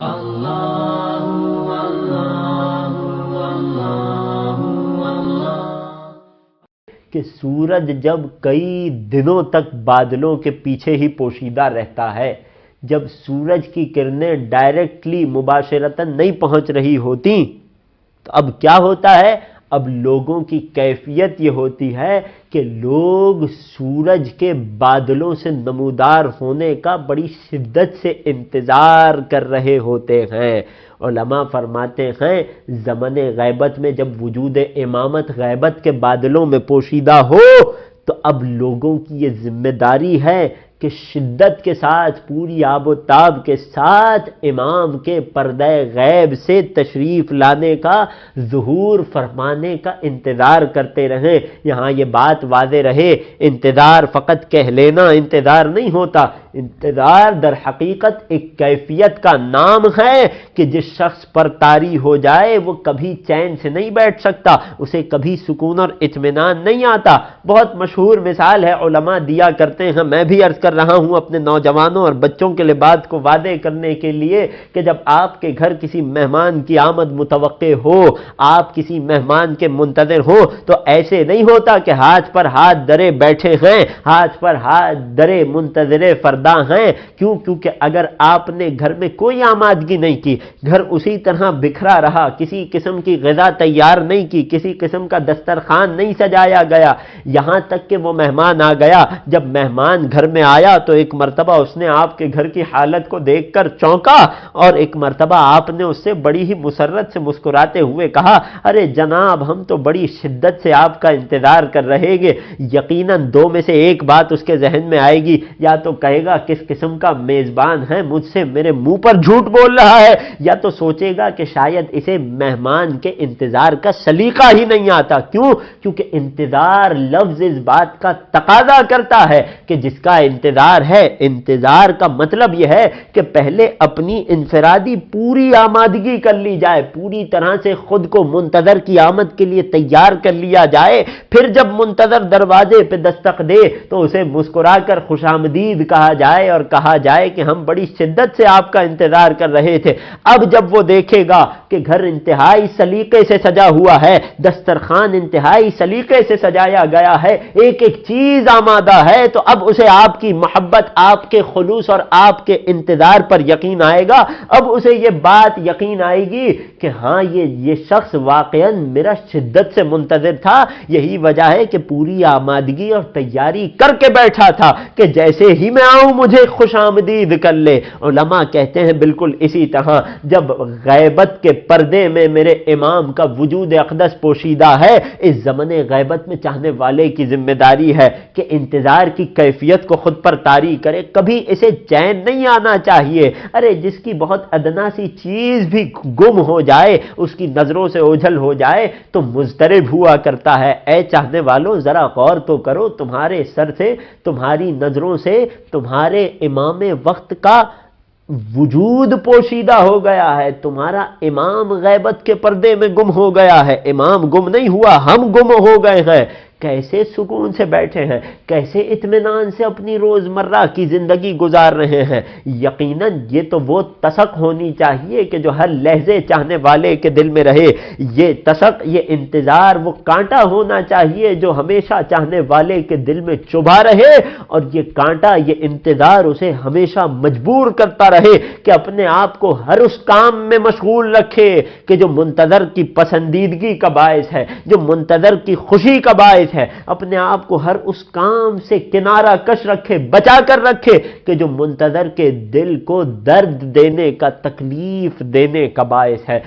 کہ سورج جب کئی دنوں تک بادلوں کے پیچھے ہی پوشیدہ رہتا ہے، جب سورج کی کرنیں ڈائریکٹلی مباشرتاً نہیں پہنچ رہی ہوتی، تو اب کیا ہوتا ہے؟ اب لوگوں کی کیفیت یہ ہوتی ہے کہ لوگ سورج کے بادلوں سے نمودار ہونے کا بڑی شدت سے انتظار کر رہے ہوتے ہیں۔ علماء فرماتے ہیں زمن غیبت میں جب وجود امامت غیبت کے بادلوں میں پوشیدہ ہو تو اب لوگوں کی یہ ذمہ داری ہے کہ شدت کے ساتھ، پوری آب و تاب کے ساتھ امام کے پردہ غیب سے تشریف لانے کا، ظہور فرمانے کا انتظار کرتے رہیں۔ یہاں یہ بات واضح رہے، انتظار فقط کہہ لینا انتظار نہیں ہوتا، انتظار در حقیقت ایک کیفیت کا نام ہے کہ جس شخص پر طاری ہو جائے وہ کبھی چین سے نہیں بیٹھ سکتا، اسے کبھی سکون اور اطمینان نہیں آتا۔ بہت مشہور مثال ہے، علماء دیا کرتے ہیں، میں بھی عرض کر رہا ہوں اپنے نوجوانوں اور بچوں کے لیے بات کو واضح کرنے کے لیے، کہ جب آپ کے گھر کسی مہمان کی آمد متوقع ہو، آپ کسی مہمان کے منتظر ہو، تو ایسے نہیں ہوتا کہ ہاتھ پر ہاتھ درے بیٹھے ہیں، ہاتھ پر ہاتھ درے منتظر فردا ہیں۔ کیوں؟ کیونکہ اگر آپ نے گھر میں کوئی آمادگی نہیں کی، گھر اسی طرح بکھرا رہا، کسی قسم کی غذا تیار نہیں کی، کسی قسم کا دسترخوان نہیں سجایا گیا، یہاں تک کہ وہ مہمان آ گیا، جب مہمان گھر میں آیا تو ایک مرتبہ اس نے آپ کے گھر کی حالت کو دیکھ کر چونکا، اور ایک مرتبہ آپ نے اس سے بڑی ہی مسرت سے مسکراتے ہوئے کہا، ارے جناب ہم تو بڑی شدت سے آپ کا انتظار کر رہے گے۔ یقیناً دو میں سے ایک بات اس کے ذہن میں آئے گی، یا تو کہے گا کس قسم کا میزبان ہے، مجھ سے میرے منہ پر جھوٹ بول رہا ہے، یا تو سوچے گا کہ شاید اسے مہمان کے انتظار کا سلیقہ ہی نہیں آتا۔ کیوں؟ کیونکہ انتظار لفظ اس بات کا تقاضا کرتا ہے کہ جس کا انتظار ہے، انتظار کا مطلب یہ ہے کہ پہلے اپنی انفرادی پوری آمادگی کر لی جائے، پوری طرح سے خود کو منتظر کی آمد کے لیے تیار کر لیا جائے، پھر جب منتظر دروازے پہ دستک دے تو اسے مسکرا کر خوش آمدید کہا جائے اور کہا جائے کہ ہم بڑی شدت سے آپ کا انتظار کر رہے تھے۔ اب جب وہ دیکھے گا کہ گھر انتہائی سلیقے سے سجا ہوا ہے، دسترخوان انتہائی سلیقے سے سجایا گیا ہے، ایک ایک چیز آمادہ ہے، تو اب اسے آپ کی محبت، آپ کے خلوص اور آپ کے انتظار پر یقین آئے گا۔ اب اسے یہ بات یقین آئے گی کہ ہاں یہ شخص واقعاً میرا شدت سے منتظر تھا، یہی وجہ ہے کہ پوری آمادگی اور تیاری کر کے بیٹھا تھا کہ جیسے ہی میں آؤں مجھے خوش آمدید کر لے۔ علماء کہتے ہیں بالکل اسی طرح جب غیبت کے پردے میں میرے امام کا وجود اقدس پوشیدہ ہے، اس زمن غیبت میں چاہنے والے کی ذمہ داری ہے کہ انتظار کی کیفیت کو خود پر طاری کرے، کبھی اسے چین نہیں آنا چاہیے۔ ارے جس کی بہت ادنا سی چیز بھی گم ہو جائے، اس کی نظروں سے اوجھل ہو جائے تو مضطرب ہوا کرتا ہے۔ اے چاہنے والوں ذرا غور تو کرو، تمہارے سر سے، تمہاری نظروں سے تمہارے امام وقت کا وجود پوشیدہ ہو گیا ہے، تمہارا امام غیبت کے پردے میں گم ہو گیا ہے۔ امام گم نہیں ہوا، ہم گم ہو گئے ہیں۔ کیسے سکون سے بیٹھے ہیں، کیسے اطمینان سے اپنی روزمرہ کی زندگی گزار رہے ہیں۔ یقیناً یہ تو وہ تسک ہونی چاہیے کہ جو ہر لحظے چاہنے والے کے دل میں رہے، یہ تسک، یہ انتظار، وہ کانٹا ہونا چاہیے جو ہمیشہ چاہنے والے کے دل میں چبھا رہے، اور یہ کانٹا، یہ انتظار اسے ہمیشہ مجبور کرتا رہے کہ اپنے آپ کو ہر اس کام میں مشغول رکھے کہ جو منتظر کی پسندیدگی کا باعث ہے، جو منتظر کی خوشی کا باعث ہے۔ اپنے آپ کو ہر اس کام سے کنارہ کش رکھے، بچا کر رکھے کہ جو منتظر کے دل کو درد دینے کا، تکلیف دینے کا باعث ہے۔